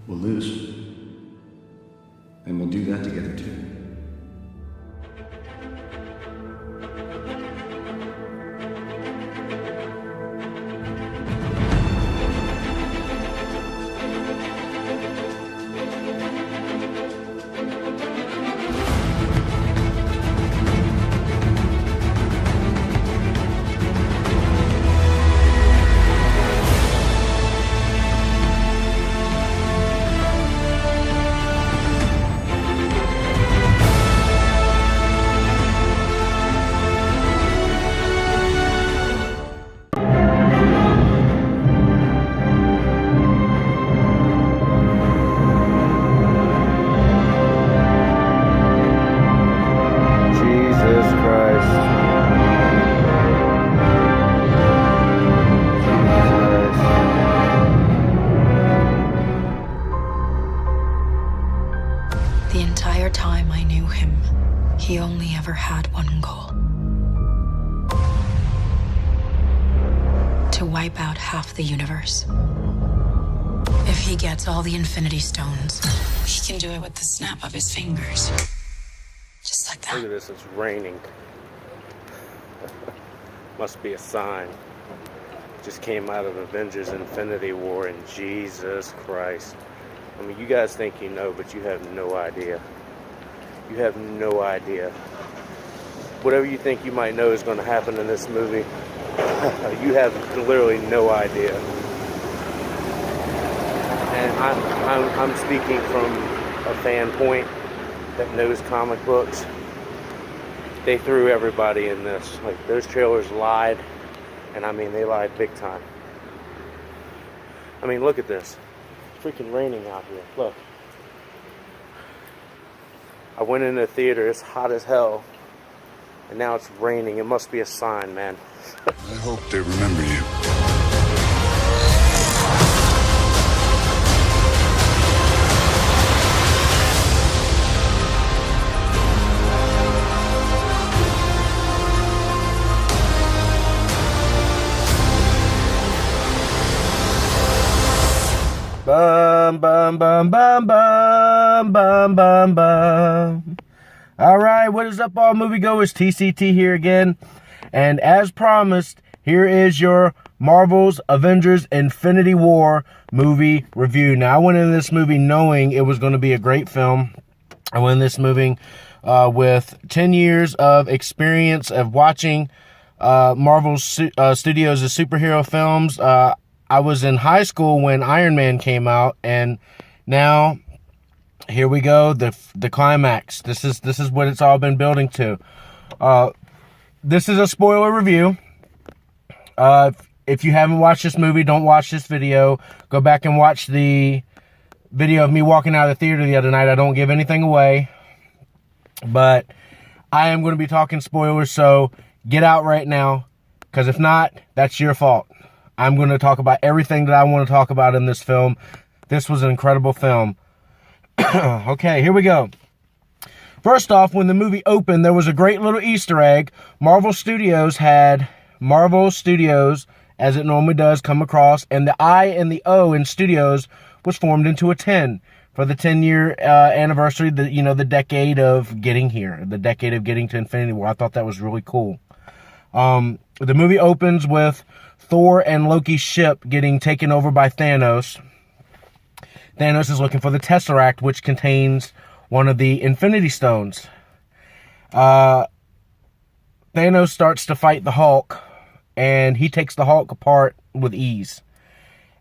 We'll lose. And we'll do that together too. The entire time I knew him, he only ever had one goal. To wipe out half the universe. If he gets all the Infinity Stones, he can do it with the snap of his fingers. Just like that. Look at this, it's raining. Must be a sign. Just came out of Avengers Infinity War, and Jesus Christ. I mean, you guys think you know, but you have no idea. You have no idea. Whatever you think you might know is going to happen in this movie, you have literally no idea. And I'm speaking from a fan point that knows comic books. They threw everybody in this. Like, those trailers lied, and I mean, they lied big time. I mean, look at this. Freaking raining out here. Look. I went in the theater, it's hot as hell, and now it's raining. It must be a sign, man. I hope they remember you. Bum, bum, bum, bum, bum, bum, bum, bum. All right, what is up, all moviegoers? TCT here again. And as promised, here is your Marvels Avengers Infinity War movie review. Now, I went into this movie knowing it was going to be a great film. I went in this movie with 10 years of experience of watching Marvel Studios' superhero films. I was in high school when Iron Man came out, and now here we go, the climax. This is what it's all been building to. This is a spoiler review. If you haven't watched this movie, don't watch this video. Go back and watch the video of me walking out of the theater the other night. I don't give anything away, but I am going to be talking spoilers, so get out right now, because if not, that's your fault. I'm going to talk about everything that I want to talk about in this film. This was an incredible film. Okay, here we go. First off, when the movie opened, there was a great little Easter egg. Marvel Studios had Marvel Studios, as it normally does, come across, and the I and the O in Studios was formed into a 10 for the 10-year anniversary, the decade of getting here, the decade of getting to Infinity War. I thought that was really cool. The movie opens with Thor and Loki's ship getting taken over by Thanos. Thanos is looking for the Tesseract, which contains one of the Infinity Stones. Thanos starts to fight the Hulk, and he takes the Hulk apart with ease.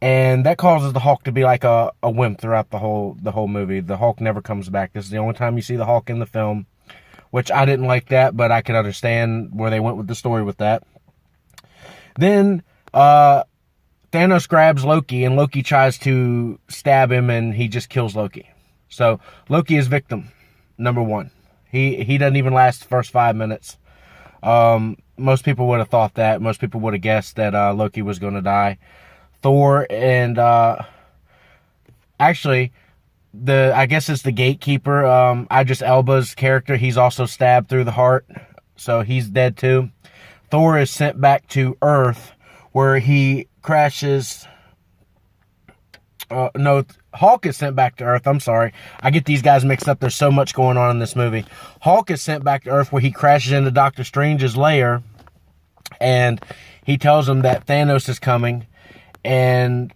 And that causes the Hulk to be like a wimp throughout the whole movie. The Hulk never comes back. This is the only time you see the Hulk in the film, which I didn't like that, but I could understand where they went with the story with that. Then Thanos grabs Loki, and Loki tries to stab him, and he just kills Loki. So Loki is victim number one. He doesn't even last the first 5 minutes. Most people would have thought that. Most people would have guessed that Loki was going to die. Thor and actually, I guess it's the gatekeeper. Idris Elba's character. He's also stabbed through the heart, so he's dead too. Thor is sent back to Earth, where he crashes no, Hulk is sent back to Earth. I'm sorry. I get these guys mixed up. There's so much going on in this movie. Hulk is sent back to Earth where he crashes into Doctor Strange's lair. And he tells him that Thanos is coming. And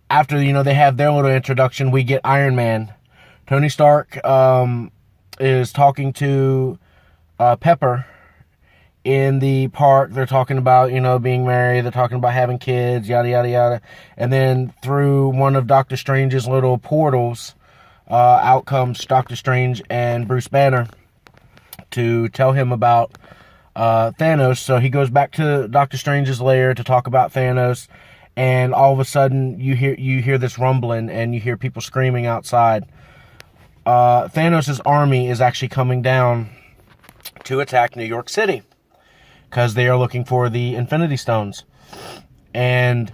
after, they have their little introduction, we get Iron Man. Tony Stark is talking to Pepper in the park. They're talking about, being married. They're talking about having kids, yada, yada, yada. And then through one of Doctor Strange's little portals, out comes Doctor Strange and Bruce Banner to tell him about Thanos. So he goes back to Doctor Strange's lair to talk about Thanos. And all of a sudden, you hear this rumbling, and you hear people screaming outside. Thanos' army is actually coming down to attack New York City because they are looking for the Infinity Stones. And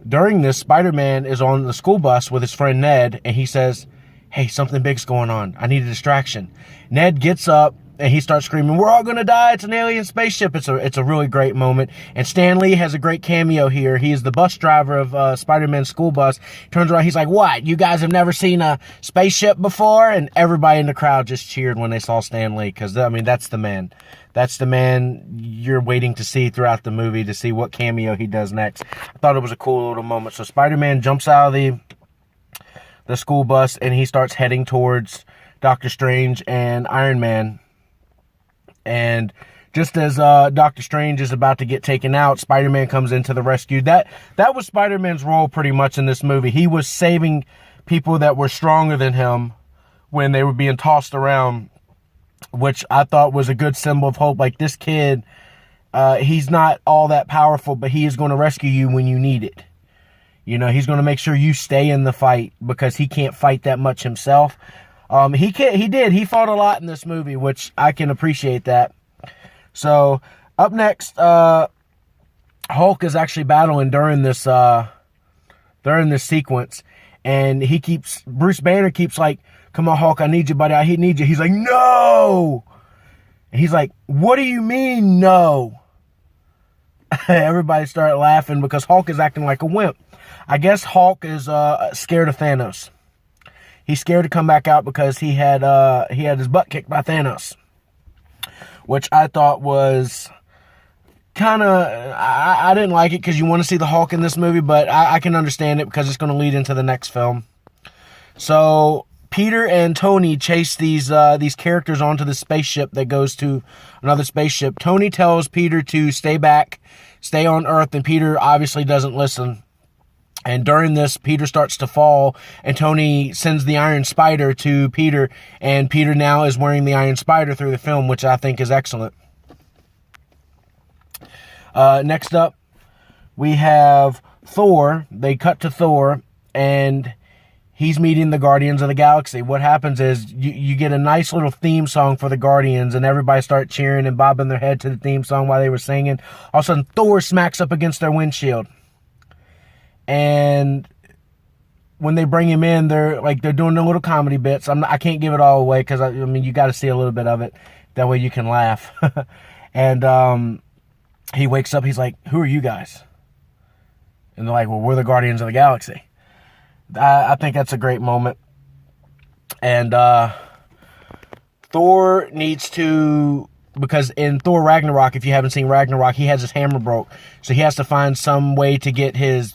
during this, Spider-Man is on the school bus with his friend Ned, and he says, "Hey, something big's going on. I need a distraction." Ned gets up, and he starts screaming, "We're all gonna die. It's an alien spaceship." It's a really great moment. And Stan Lee has a great cameo here. He is the bus driver of Spider-Man's school bus. Turns around, he's like, "What? You guys have never seen a spaceship before?" And everybody in the crowd just cheered when they saw Stan Lee, because, that's the man. That's the man you're waiting to see throughout the movie, to see what cameo he does next. I thought it was a cool little moment. So Spider-Man jumps out of the school bus, and he starts heading towards Doctor Strange and Iron Man. And just as Doctor Strange is about to get taken out, Spider-Man comes into the rescue. That was Spider-Man's role pretty much in this movie. He was saving people that were stronger than him when they were being tossed around, which I thought was a good symbol of hope. Like, this kid, he's not all that powerful, but he is going to rescue you when you need it. He's going to make sure you stay in the fight because he can't fight that much himself. He fought a lot in this movie, which I can appreciate that. So, up next, Hulk is actually battling during this sequence, and Bruce Banner keeps like, "Come on, Hulk, I need you, buddy, I need you." He's like, "No!" And he's like, "What do you mean, no?" Everybody started laughing because Hulk is acting like a wimp. I guess Hulk is scared of Thanos. He's scared to come back out because he had his butt kicked by Thanos, which I thought was kind of, I didn't like it because you want to see the Hulk in this movie, but I can understand it because it's going to lead into the next film. So Peter and Tony chase these characters onto the spaceship that goes to another spaceship. Tony tells Peter to stay back, stay on Earth, and Peter obviously doesn't listen. And during this, Peter starts to fall, and Tony sends the Iron Spider to Peter, and Peter now is wearing the Iron Spider through the film, which I think is excellent. Next up, we have Thor. They cut to Thor, and he's meeting the Guardians of the Galaxy. What happens is you get a nice little theme song for the Guardians, and everybody start cheering and bobbing their head to the theme song while they were singing. All of a sudden, Thor smacks up against their windshield. And when they bring him in, they're doing the little comedy bits. I can't give it all away because you got to see a little bit of it. That way you can laugh. And he wakes up. He's like, "Who are you guys?" And they're like, "Well, we're the Guardians of the Galaxy." I think that's a great moment. And Thor needs to, because in Thor Ragnarok, if you haven't seen Ragnarok, he has his hammer broke. So he has to find some way to get his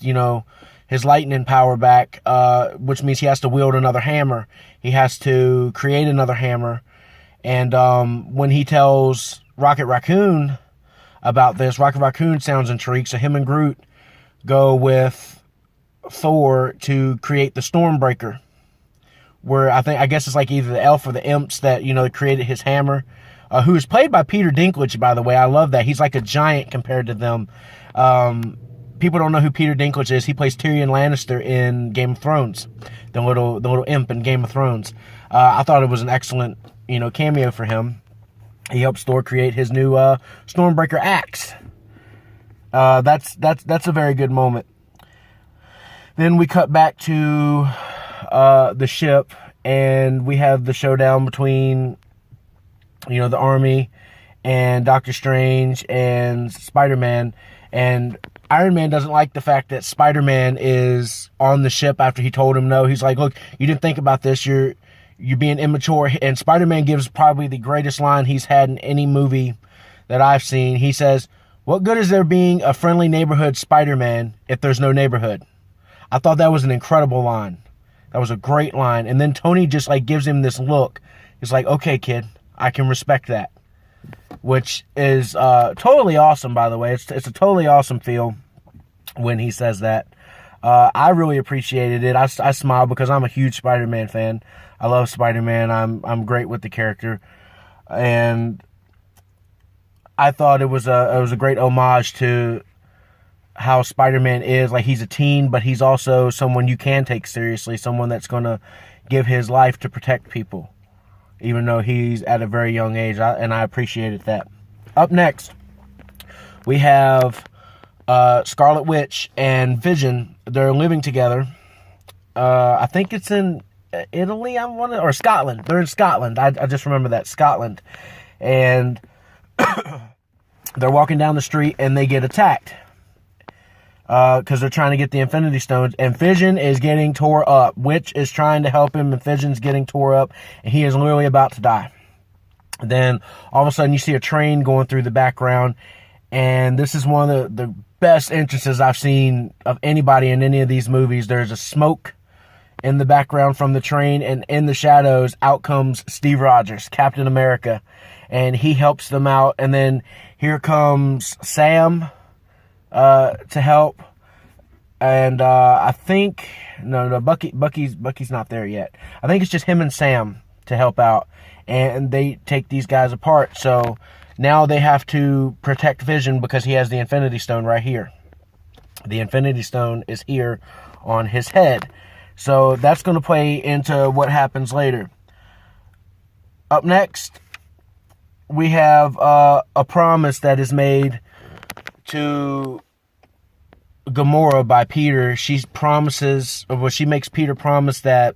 lightning power back, which means he has to wield another hammer. He has to create another hammer. And when he tells Rocket Raccoon about this, Rocket Raccoon sounds intrigued. So him and Groot go with Thor to create the Stormbreaker, where I guess it's like either the elf or the imps that created his hammer, who is played by Peter Dinklage, by the way. I love that. He's like a giant compared to them. People don't know who Peter Dinklage is. He plays Tyrion Lannister in Game of Thrones, the little imp in Game of Thrones. I thought it was an excellent cameo for him. He helps Thor create his new Stormbreaker axe. That's a very good moment. Then we cut back to the ship, and we have the showdown between the army and Doctor Strange and Spider-Man. And Iron Man doesn't like the fact that Spider-Man is on the ship after he told him no. He's like, look, you didn't think about this. You're being immature. And Spider-Man gives probably the greatest line he's had in any movie that I've seen. He says, what good is there being a friendly neighborhood Spider-Man if there's no neighborhood? I thought that was an incredible line. That was a great line. And then Tony just like gives him this look. He's like, okay, kid, I can respect that. Which is totally awesome, by the way. It's a totally awesome feel when he says that. I really appreciated it. I smiled because I'm a huge Spider-Man fan. I love Spider-Man. I'm great with the character. And I thought it was a great homage to how Spider-Man is. Like, he's a teen, but he's also someone you can take seriously, someone that's going to give his life to protect people, even though he's at a very young age, and I appreciated that. Up next, we have Scarlet Witch and Vision. They're living together. I think it's in Italy, or Scotland. They're in Scotland. I just remember that, Scotland. And they're walking down the street, and they get attacked. Because they're trying to get the Infinity Stones, and Vision is getting tore up. Witch is trying to help him, and Vision's getting tore up, and he is literally about to die. Then, all of a sudden, you see a train going through the background, and this is one of the best entrances I've seen of anybody in any of these movies. There's a smoke in the background from the train, and in the shadows, out comes Steve Rogers, Captain America, and he helps them out, and then here comes Sam to help, and I think Bucky's not there yet. I think it's just him and Sam to help out, and they take these guys apart. So now they have to protect Vision because he has the Infinity Stone right here. The Infinity Stone is here on his head, so that's going to play into what happens later. Up next, we have a promise that is made to Gamora by Peter. She makes Peter promise that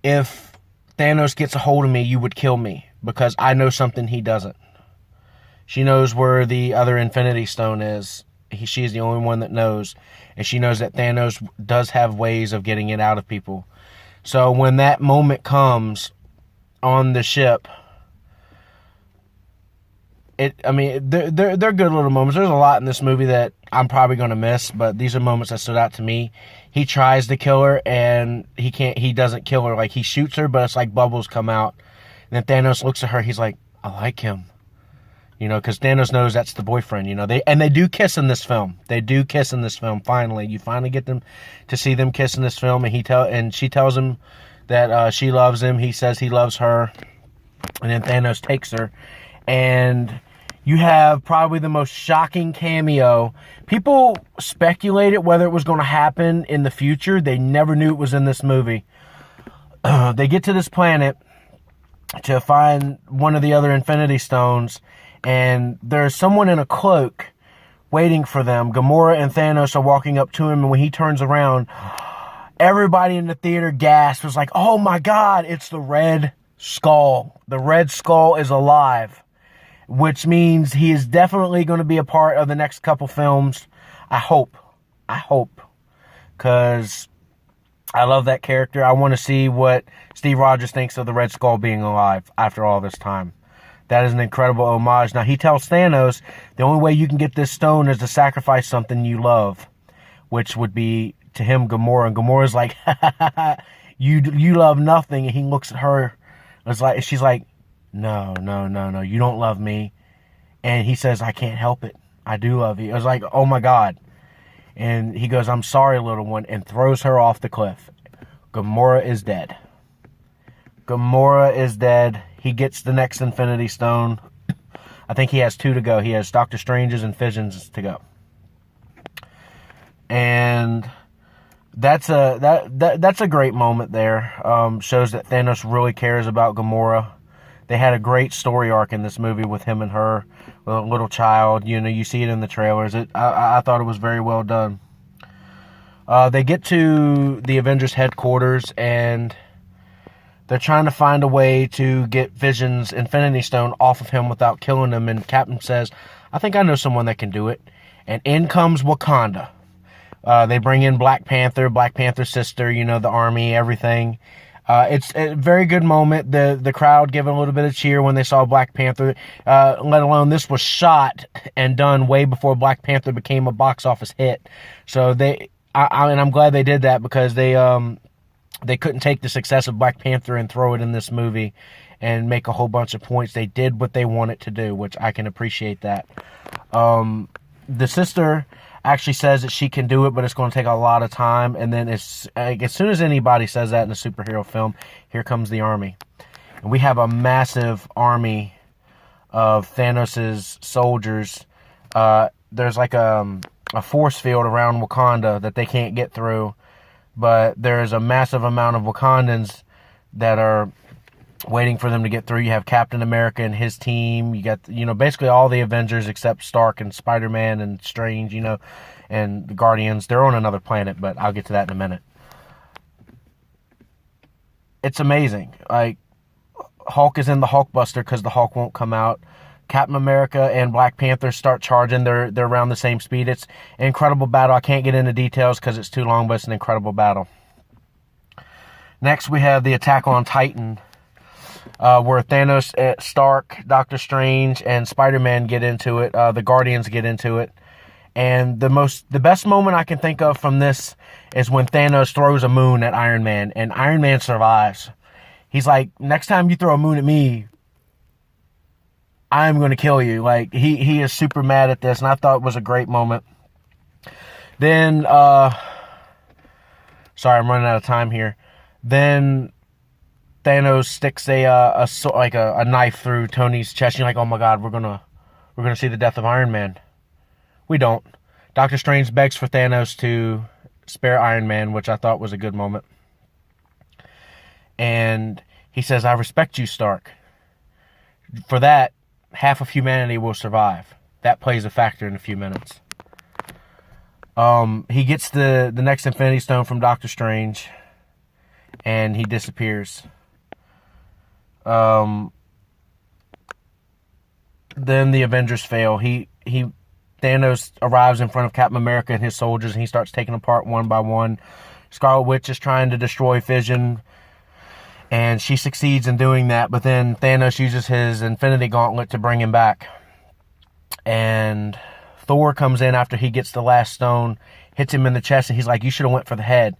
if Thanos gets a hold of me, you would kill me, because I know something he doesn't. She knows where the other Infinity Stone is. She is the only one that knows, and she knows that Thanos does have ways of getting it out of people. So when that moment comes on the ship, they're good little moments. There's a lot in this movie that I'm probably going to miss, but these are moments that stood out to me. He tries to kill her, and he doesn't kill her. Like, he shoots her, but it's like bubbles come out. And then Thanos looks at her, he's like, I like him. Because Thanos knows that's the boyfriend, They do kiss in this film. They do kiss in this film, finally. You finally get them to see them kiss in this film, and she tells him that she loves him. He says he loves her, and then Thanos takes her, and you have probably the most shocking cameo. People speculated whether it was going to happen in the future. They never knew it was in this movie. They get to this planet to find one of the other Infinity Stones, and there's someone in a cloak waiting for them. Gamora and Thanos are walking up to him, and when he turns around, everybody in the theater gasped. It was like, oh my God, it's the Red Skull. The Red Skull is alive, which means he is definitely going to be a part of the next couple films. I hope, because I love that character. I want to see what Steve Rogers thinks of the Red Skull being alive after all this time. That is an incredible homage. Now, he tells Thanos the only way you can get this stone is to sacrifice something you love, which would be, to him, Gamora. And Gamora's like, you love nothing. And he looks at her. She's like, no, you don't love me. And he says, I can't help it. I do love you. I was like, oh my God. And he goes, I'm sorry, little one, and throws her off the cliff. Gamora is dead. Gamora is dead. He gets the next Infinity Stone. I think he has 2 to go. He has Doctor Strange's and Vision's to go. And that's a great moment there. Shows that Thanos really cares about Gamora. They had a great story arc in this movie with him and her, with a little child. You see it in the trailers. I thought it was very well done. They get to the Avengers headquarters, and they're trying to find a way to get Vision's Infinity Stone off of him without killing him. And Captain says, I think I know someone that can do it. And in comes Wakanda. They bring in Black Panther's sister, you know, the army, everything. It's a very good moment. The crowd giving a little bit of cheer when they saw Black Panther, let alone this was shot and done way before Black Panther became a box office hit. So and I'm glad they did that, because they couldn't take the success of Black Panther and throw it in this movie and make a whole bunch of points. They did what they wanted to do, which I can appreciate that. The sister actually says that she can do it, but it's going to take a lot of time. And then as soon as anybody says that in a superhero film, here comes the army. And we have a massive army of Thanos' soldiers. There's like a force field around Wakanda that they can't get through, but there's a massive amount of Wakandans that are waiting for them to get through. You have Captain America and his team. You got, you know, basically all the Avengers except Stark and Spider-Man and Strange, you know, and the Guardians. They're on another planet, but I'll get to that in a minute. It's amazing. Like, Hulk is in the Hulkbuster because the Hulk won't come out. Captain America and Black Panther start charging. They're around the same speed. It's an incredible battle. I can't get into details because it's too long, but it's an incredible battle. Next, we have the attack on Titan, where Thanos, Stark, Doctor Strange, and Spider-Man get into it. The Guardians get into it. And the best moment I can think of from this is when Thanos throws a moon at Iron Man, and Iron Man survives. He's like, next time you throw a moon at me, I'm going to kill you. Like, he is super mad at this, and I thought it was a great moment. Then, sorry, I'm running out of time here. Then Thanos sticks a knife through Tony's chest. And you're like, oh my God, we're gonna see the death of Iron Man. We don't. Doctor Strange begs for Thanos to spare Iron Man, which I thought was a good moment. And he says, I respect you, Stark. For that, half of humanity will survive. That plays a factor in a few minutes. He gets the next Infinity Stone from Doctor Strange, and he disappears. Then the Avengers fail. Thanos arrives in front of Captain America and his soldiers, and he starts taking them apart one by one. Scarlet Witch is trying to destroy Vision, and she succeeds in doing that, but then Thanos uses his Infinity Gauntlet to bring him back. And Thor comes in after he gets the last stone, hits him in the chest, and he's like, you should have went for the head.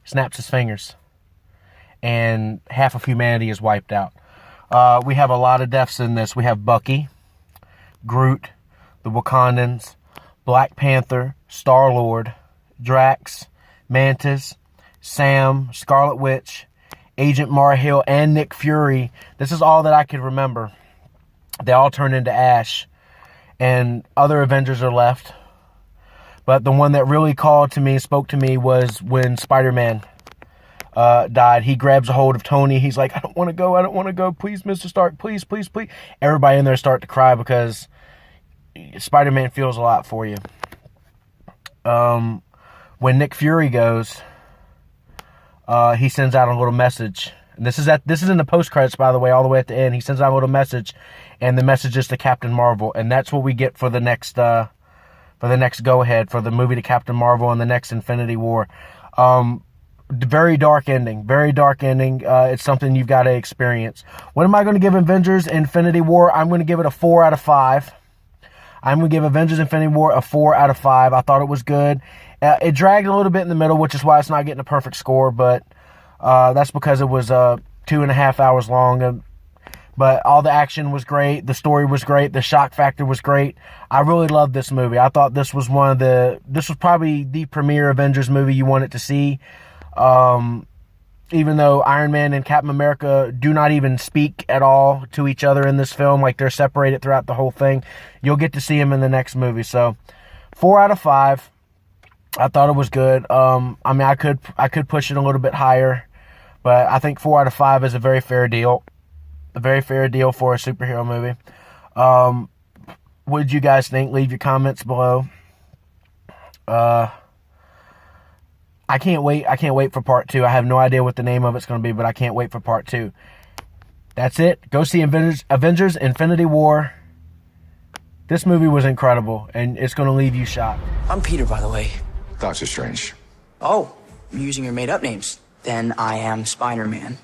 Snaps his fingers. And half of humanity is wiped out. We have a lot of deaths in this. We have Bucky, Groot, the Wakandans, Black Panther, Star-Lord, Drax, Mantis, Sam, Scarlet Witch, Agent Mara Hill, and Nick Fury. This is all that I could remember. They all turn into ash, and other Avengers are left. But the one that really spoke to me, was when Spider-Man died. He grabs a hold of Tony. He's like, I don't want to go. Please, Mr. Stark, please. Everybody in there start to cry because Spider-Man feels a lot for you. When Nick Fury goes, he sends out a little message. And this is in the post credits, by the way, all the way at the end. He sends out a little message, and the message is to Captain Marvel, and that's what we get for the next go ahead for the movie to Captain Marvel and the next Infinity War. Very dark ending. It's something you've got to experience. What am I going to give Avengers Infinity War? I'm going to give it a 4 out of 5. I'm going to give Avengers Infinity War a 4 out of 5. I thought it was good. It dragged a little bit in the middle, which is why it's not getting a perfect score, but that's because it was 2.5 hours long. But all the action was great. The story was great. The shock factor was great. I really loved this movie. I thought this was probably the premier Avengers movie you wanted to see. Even though Iron Man and Captain America do not even speak at all to each other in this film, like they're separated throughout the whole thing, you'll get to see them in the next movie. So 4 out of 5. I thought it was good. I could push it a little bit higher, but I think 4 out of 5 is a very fair deal. A very fair deal for a superhero movie. What did you guys think? Leave your comments below. I can't wait for part 2. I have no idea what the name of it's going to be, but I can't wait for part 2. That's it. Go see Avengers Infinity War. This movie was incredible, and it's going to leave you shocked. I'm Peter, by the way. Doctor Strange. Oh, you're using your made-up names. Then I am Spider-Man.